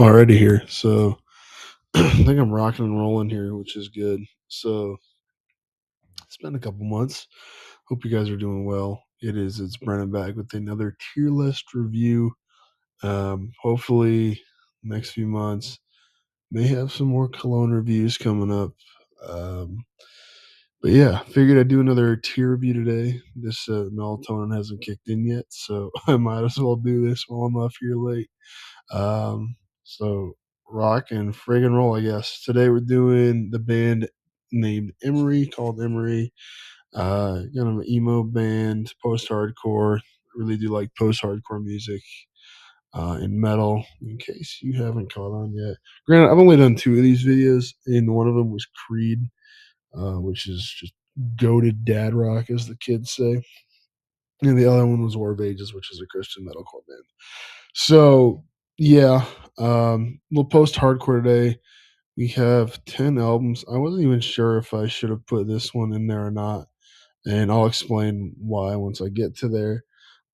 Already here. So I think I'm rocking and rolling here, which is good. So it's been a couple months. Hope you guys are doing well. It's Brennan back with another tier list review. Hopefully next few months may have some more cologne reviews coming up. Um, but yeah, figured I'd do another tier review today. This melatonin hasn't kicked in yet, so I might as well do this while I'm off here late. So rock and friggin' roll, I guess. Today we're doing the band named Emery, called Emery. Kind of an emo band, post-hardcore. Really do like post-hardcore music and metal. In case you haven't caught on yet, granted, I've only done two of these videos, and one of them was Creed, which is just goated dad rock, as the kids say, and the other one was War of Ages, which is a Christian metalcore band. So yeah, we'll post hardcore today. We have 10 albums. I wasn't even sure if I should have put this one in there or not, and I'll explain why once I get to there.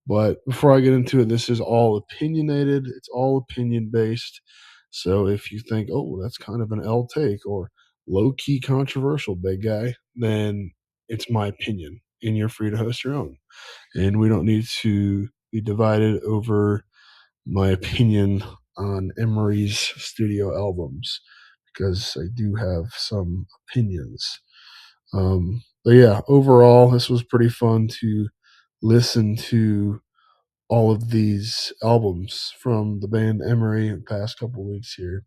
But before I get into it, this is all opinionated. It's all opinion based. So if you think, oh, that's kind of an L take or low key controversial, big guy, then it's my opinion, and you're free to host your own. And we don't need to be divided over my opinion on Emery's studio albums because I do have some opinions. But yeah, overall, this was pretty fun to listen to all of these albums from the band Emery in the past couple weeks here.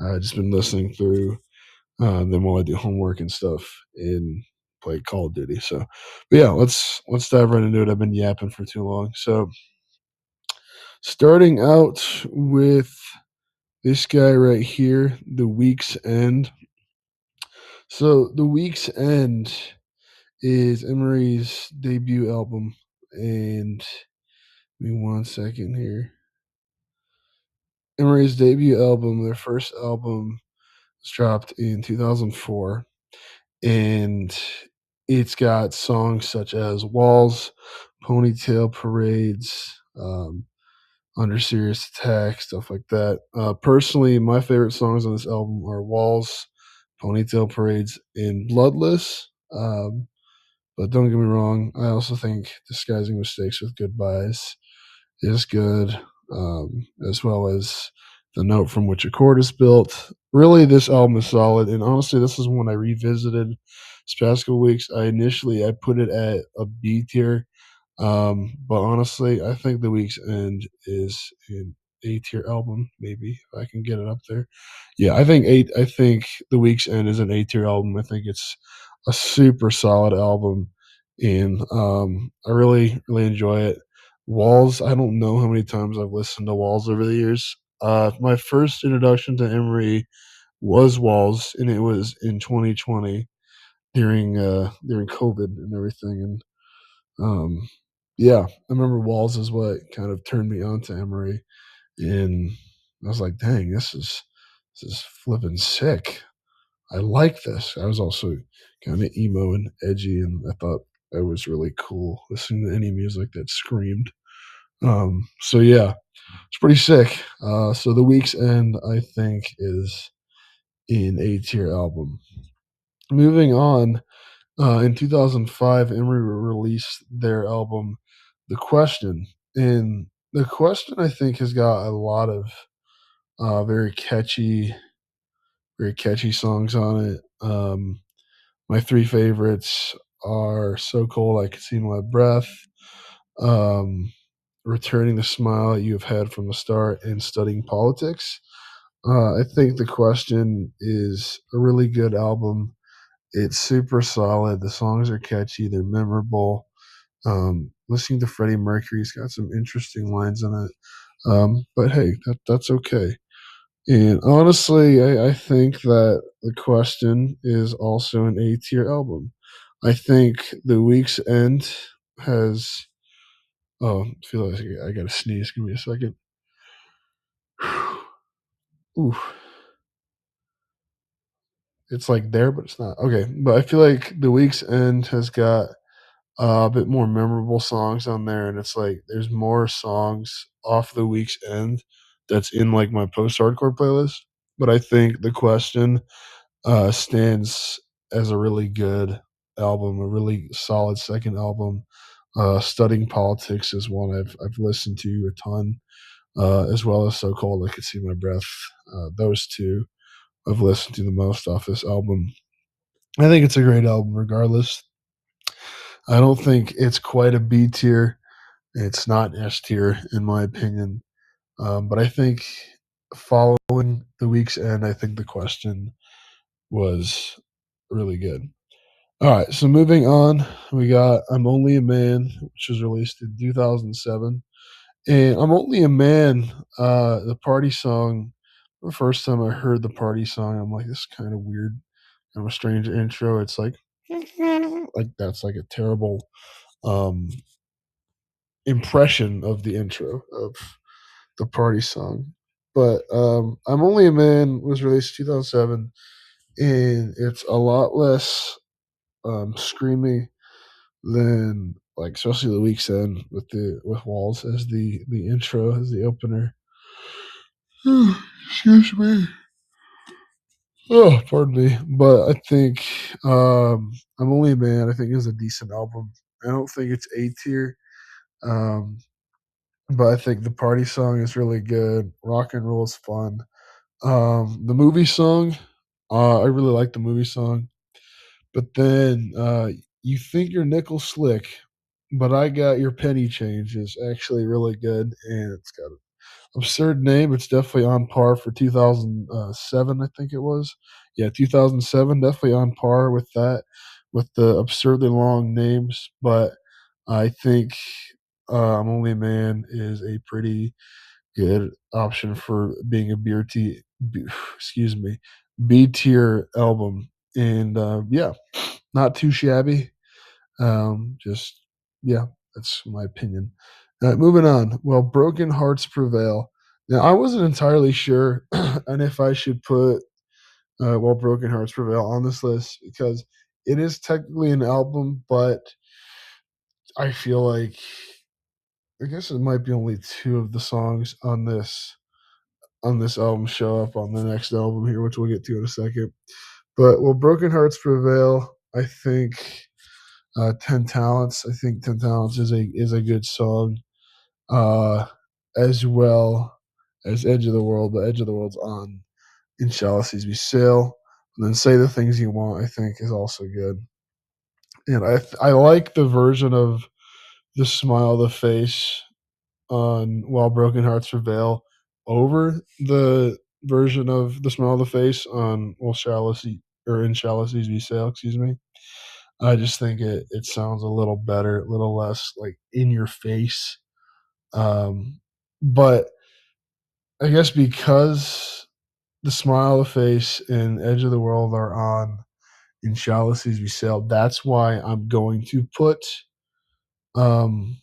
I've just been listening through them while I do homework and stuff and play Call of Duty. So, but yeah, let's dive right into it. I've been yapping for too long. So, starting out with this guy right here, The Week's End. So, The Week's End is Emery's debut album. And give me one second here. Emery's debut album, their first album, was dropped in 2004. And it's got songs such as Walls, Ponytail Parades, Under Serious Attack, stuff like that. Personally, my favorite songs on this album are Walls, Ponytail Parades, and Bloodless. But don't get me wrong, I also think Disguising Mistakes with Goodbyes is good, as well as The Note from Which a Chord is Built. Really, this album is solid, and honestly, this is one I revisited this past couple weeks. I put it at a B tier, but honestly, I think The Week's End is an A tier album. Maybe if I can get it up there. Yeah, I think eight. I think The Week's End is an A tier album. I think it's a super solid album, and I really enjoy it. Walls. I don't know how many times I've listened to Walls over the years. My first introduction to Emery was Walls, and it was in 2020 during COVID and everything. And um, yeah, I remember Walls is what kind of turned me on to Emery, and I was like, "Dang, this is flipping sick. I like this." I was also kind of emo and edgy, and I thought I was really cool listening to any music that screamed. So yeah, it's pretty sick. So The Week's End, I think, is an A tier album. Moving on, in 2005, Emery released their album, The Question. And The Question, I think, has got a lot of uh, very catchy, very catchy songs on it. My three favorites are So Cold I Could See My Breath, um, Returning the Smile You Have Had from the Start, and Studying Politics. I think The Question is a really good album. It's super solid. The songs are catchy. They're memorable. Listening to Freddie Mercury's got some interesting lines in it. But hey, that's okay. And honestly, I think that The Question is also an A tier album. I think The Week's End has. Oh, I feel like I gotta sneeze. Give me a second. Ooh, it's like there, but it's not. Okay, but I feel like The Week's End has got a bit more memorable songs on there, and it's like there's more songs off The Week's End that's in like my post-hardcore playlist. But I think The Question stands as a really good album, a really solid second album. Studying Politics is one I've listened to a ton, as well as So Cold I Could See My Breath. Those two I've listened to the most off this album. I think it's a great album regardless. I don't think it's quite a B tier. It's not S tier in my opinion. But I think following The Week's End, I think The Question was really good. All right, so moving on, we got I'm Only a Man, which was released in 2007. And I'm Only a Man, the party song, the first time I heard the party song, I'm like, this is kind of weird, kind of a strange intro. It's like that's like a terrible um, impression of the intro of the party song. But I'm Only a Man was released in 2007, and it's a lot less screamy than like especially the week's end with Walls as the intro as the opener. Excuse me. Oh, pardon me. But I think I'm Only a Man. I think is a decent album. I don't think it's A tier, um, but I think the party song is really good. Rock and roll is fun. The movie song, I really like the movie song. But then you think you're nickel slick, but I got your penny change is actually really good, and it's got an absurd name. It's definitely on par for 2007, I think it was. Yeah, 2007, definitely on par with that, with the absurdly long names. But I think I'm Only a Man is a pretty good option for being a excuse me, B tier album. And yeah, not too shabby. Just yeah, that's my opinion. Moving on. Well, Broken Hearts Prevail. Now, I wasn't entirely sure and if I should put Well, Broken Hearts Prevail on this list because it is technically an album, but I feel like I guess it might be only two of the songs on this album show up on the next album here, which we'll get to in a second. But well, Broken Hearts Prevail. I think 10 Talents. I think 10 Talents is a good song, uh, as well as Edge of the World. But Edge of the World's on In Shallow Seas We Sail. And then Say the Things You Want, I think, is also good. And I like the version of the Smile the Face on While Broken Hearts Prevail over the version of the Smile the Face on Well Shallow Sea or In Shallow Seas We Sail, excuse me. I just think it sounds a little better, a little less like in your face. But I guess because the Smile of Face and Edge of the World are on In Shallow Seas We Sail, that's why I'm going to put um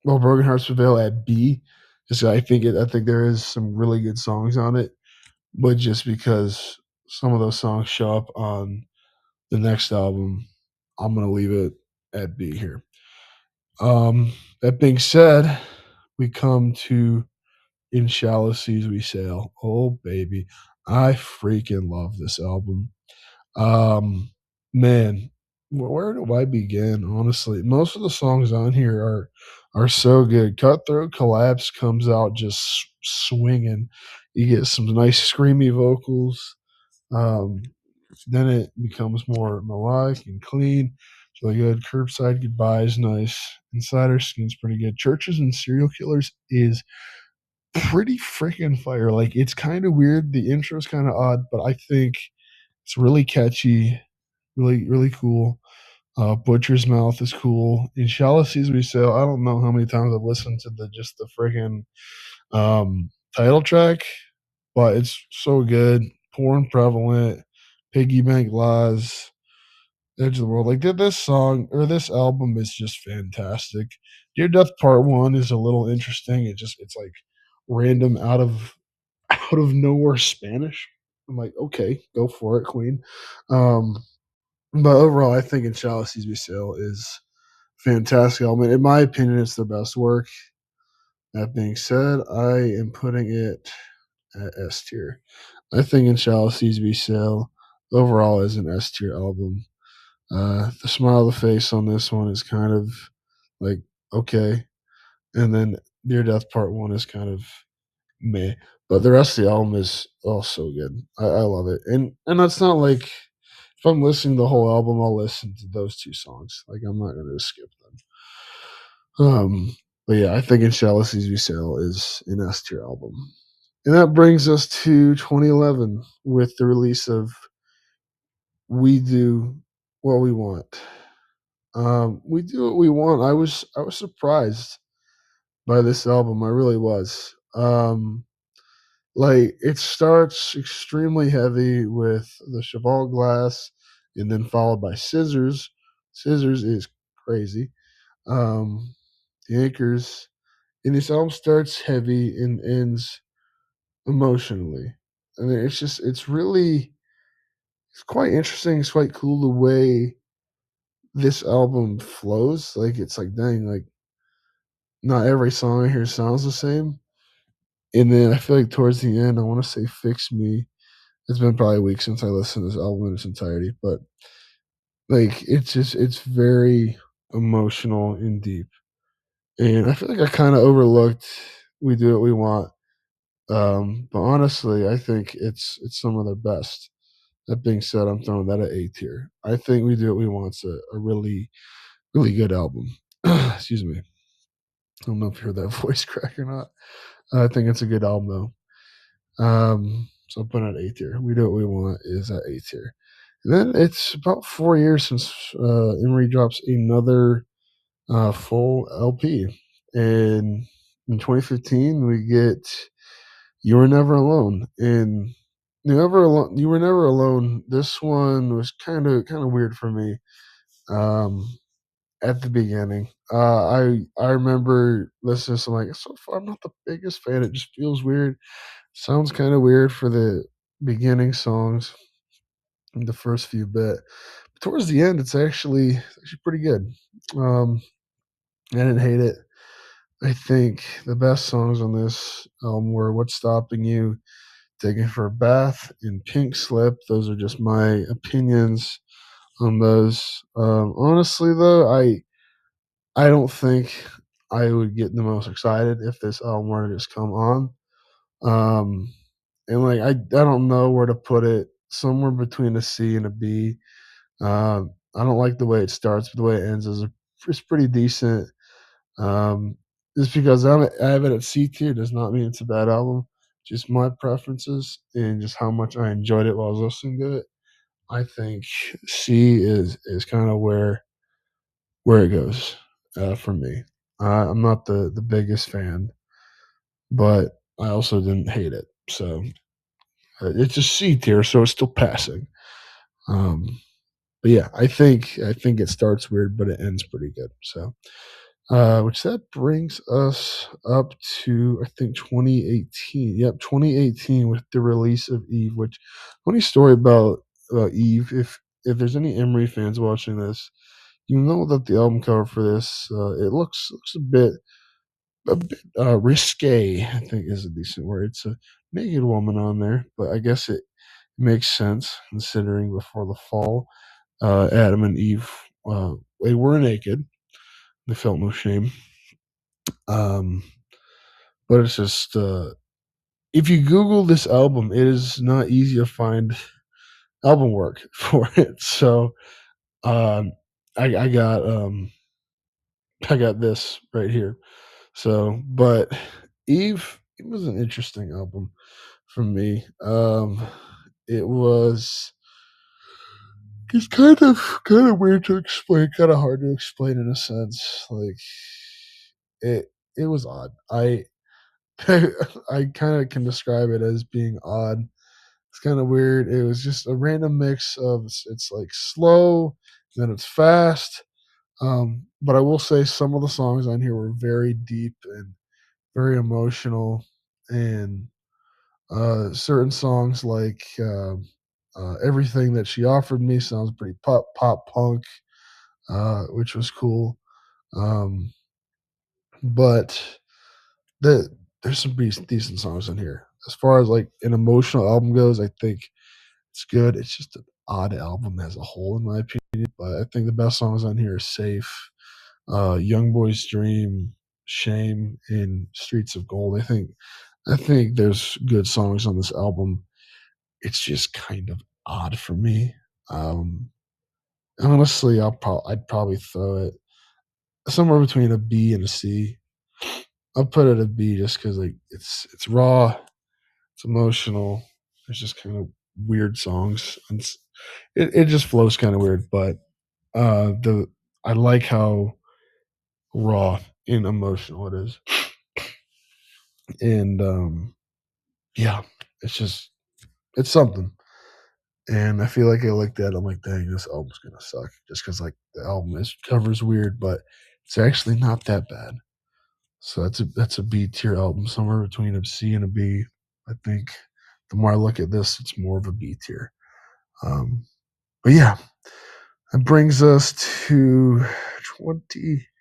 well Broken Hearts Prevail at B. Just I think there is some really good songs on it, but just because some of those songs show up on the next album, I'm gonna leave it at B here. That being said, we come to In Shallow Seas We Sail. Oh, baby. I freaking love this album. Um, man, where do I begin? Honestly, most of the songs on here are so good. Cutthroat Collapse comes out just swinging. You get some nice screamy vocals. Um, then it becomes more melodic and clean. It's really good. Curbside Goodbye is nice. Insider Skin's pretty good. Churches and Serial Killers is pretty freaking fire. Like it's kind of weird. The intro is kind of odd, but I think it's really catchy, really cool. Butcher's Mouth is cool. In Shallow Seas We Sail, I don't know how many times I've listened to the freaking title track, but it's so good. Poor and Prevalent, Piggy Bank Lies, Edge of the World. Like this song or this album is just fantastic. Dear Death Part One is a little interesting. It's like random out of nowhere Spanish. I'm like, okay, go for it, Queen. Um, but overall, I think In Shallow Seas We Sail is fantastic album. In my opinion, it's their best work. That being said, I am putting it at S tier. I think "In Shallow Seas We Sail" overall is an S tier album. The smile of the face on this one is kind of like okay, and then Near Death Part One is kind of meh, but the rest of the album is also good. I love it, and that's not like if I'm listening to the whole album, I'll listen to those two songs. Like I'm not gonna skip them. But yeah, I think "In Shallow Seas We Sail" is an S tier album, and that brings us to 2011 with the release of "We Do What We Want." "We Do What We Want." I was surprised by this album. I really was. Like it starts extremely heavy with the Cheval Glass, and then followed by Scissors. Scissors is crazy. Um, the Anchors, and this album starts heavy and ends emotionally. I mean, it's quite interesting. It's quite cool the way this album flows. Like it's like dang, like not every song here sounds the same. And then I feel like towards the end, I want to say "Fix Me." It's been probably a week since I listened to this album in its entirety, but like it's very emotional and deep. And I feel like I kind of overlooked "We Do What We Want." But honestly, I think it's some of their best. That being said, I'm throwing that at A tier. I think "We Do What We Want's a really, really good album. Excuse me. I don't know if you heard that voice crack or not. I think it's a good album though. So I'm putting it at A tier. "We Do What We Want" is at A tier. And then it's about 4 years since Emery drops another full LP. And in 2015, we get "You Were Never Alone." And You Were Never Alone. This one was kind of weird for me. Um, at the beginning, I remember listening to some like so far. I'm not the biggest fan. It just feels weird. Sounds kind of weird for the beginning songs, the first few bit. But towards the end, it's actually pretty good. Um, I didn't hate it. I think the best songs on this album were "What's Stopping You," "Taking for a Bath," and "Pink Slip." Those are just my opinions on those. Honestly, though, I don't think I would get the most excited if this album were to just come on. Um, and like I don't know where to put it. Somewhere between a C and a B. I don't like the way it starts, but the way it ends is pretty decent. Um, just because I have it at C tier does not mean it's a bad album. Just my preferences and just how much I enjoyed it while I was listening to it. I think C is kind of where it goes for me. I'm not the biggest fan, but I also didn't hate it. So it's a C tier, so it's still passing. Um, but yeah, I think it starts weird, but it ends pretty good. So which that brings us up to I think 2018. Yep, 2018 with the release of Eve. Which funny story about Eve. If there's any Emery fans watching this, you know that the album cover for this it looks a bit risque. I think is a decent word. It's a naked woman on there, but I guess it makes sense considering before the fall, Adam and Eve they were naked. They felt no shame. Um, but it's just if you Google this album, it is not easy to find album work for it. So um, I got I got this right here. So, but Eve, it was an interesting album for me. It was it's kind of weird to explain, kind of hard to explain in a sense. Like it it was odd. I kind of can describe it as being odd. It's kind of weird. It was just a random mix of it's like slow, then it's fast. But I will say some of the songs on here were very deep and very emotional, and certain songs like "Everything That She Offered Me" sounds pretty pop punk, which was cool. Um, but the there's some decent songs in here. As far as like an emotional album goes, I think it's good. It's just an odd album as a whole, in my opinion. But I think the best songs on here are "Safe," "Young Boy's Dream," "Shame," and "Streets of Gold." I think there's good songs on this album. It's just kind of odd for me. Um, Honestly, I'd probably throw it somewhere between a B and a C. I'll put it a B just because like it's raw, it's emotional. There's just kind of weird songs. It just flows kind of weird, but the I like how raw and emotional it is, and yeah, it's just it's something. And I feel like I looked at it, I'm like, dang, this album's gonna suck. Just because like the album is cover's weird, but it's actually not that bad. So that's a B tier album, somewhere between a C and a B. I think the more I look at this, it's more of a B tier. Um, but yeah, that brings us to 2022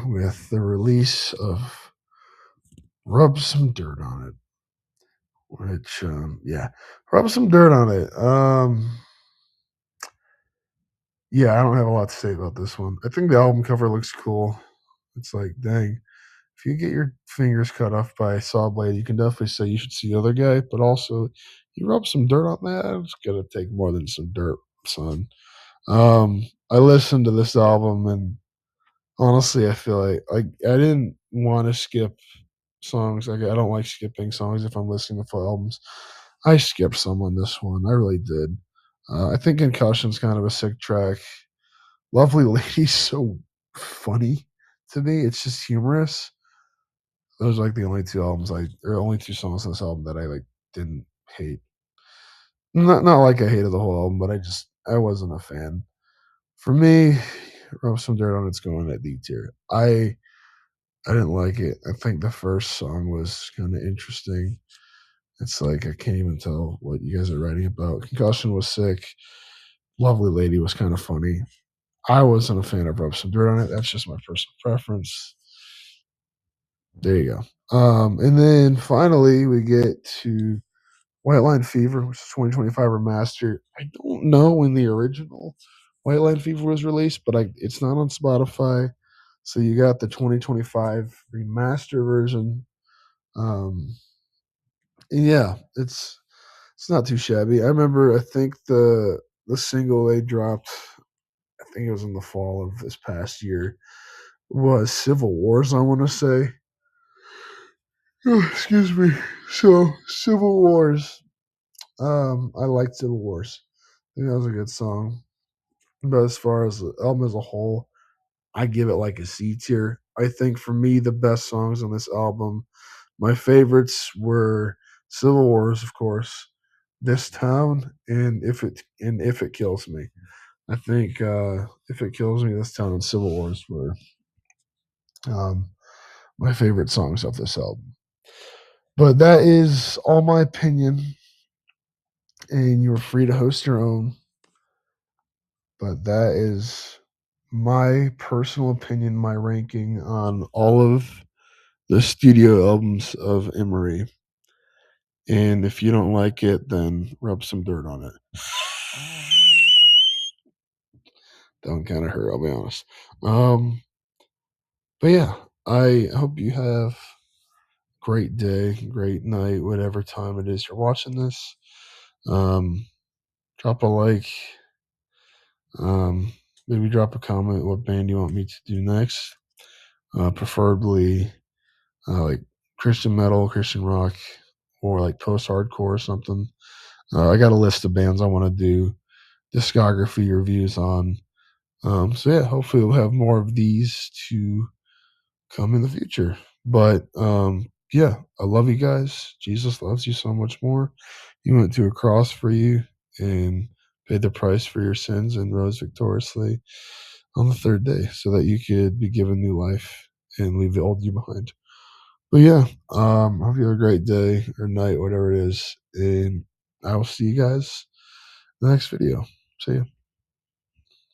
with the release of Rub Some Dirt on It, which yeah, rub some dirt on it. Yeah, I don't have a lot to say about this one. I think the album cover looks cool. It's like, dang, if you get your fingers cut off by a saw blade, you can definitely say you should see the other guy, but also you rub some dirt on that, it's gonna take more than some dirt, son. I listened to this album and honestly, I feel like I didn't want to skip songs. Like I don't like skipping songs if I'm listening to full albums. I skipped some on this one. I really did. I think Concussion's kind of a sick track. Lovely Lady's so funny to me. It's just humorous. Those are like the only two albums or only two songs on this album that I like didn't hate. Not like I hated the whole album, but I wasn't a fan. For me, Rub Some Dirt on It's going at D tier. I didn't like it. I think the first song was kind of interesting. It's like I can't even tell what you guys are writing about. Concussion was sick. Lovely Lady was kind of funny. I wasn't a fan of Rub Some Dirt on It. That's just my personal preference. There you go. And then finally we get to White Line Fever, which is 2025 remastered. I don't know when the original White Line Fever was released, but it's not on Spotify. So you got the 2025 remaster version. Um, and yeah, it's not too shabby. I remember I think the single they dropped, I think it was in the fall of this past year, was Civil Wars, I want to say. Oh, excuse me. So, Civil Wars. I liked Civil Wars. I think that was a good song. But as far as the album as a whole, I give it like a C tier. I think for me, the best songs on this album, my favorites were Civil Wars, of course, This Town, and If It Kills Me. I think If It Kills Me, This Town, and Civil Wars were um, my favorite songs of this album. But that is all my opinion, and you're free to host your own. But that is my personal opinion, my ranking on all of the studio albums of Emery. And if you don't like it, then rub some dirt on it. That one kind of hurt, I'll be honest. Um, but yeah, I hope you have a great day, great night, whatever time it is you're watching this. Um, Drop a like. Maybe drop a comment what band you want me to do next. Preferably like Christian metal, Christian rock, or like post hardcore or something. I got a list of bands I want to do discography reviews on. So yeah, hopefully we'll have more of these to come in the future. But yeah, I love you guys. Jesus loves you so much more. He went to a cross for you and paid the price for your sins and rose victoriously on the third day so that you could be given new life and leave the old you behind. But yeah, I hope you have a great day or night, whatever it is. And I will see you guys in the next video. See ya.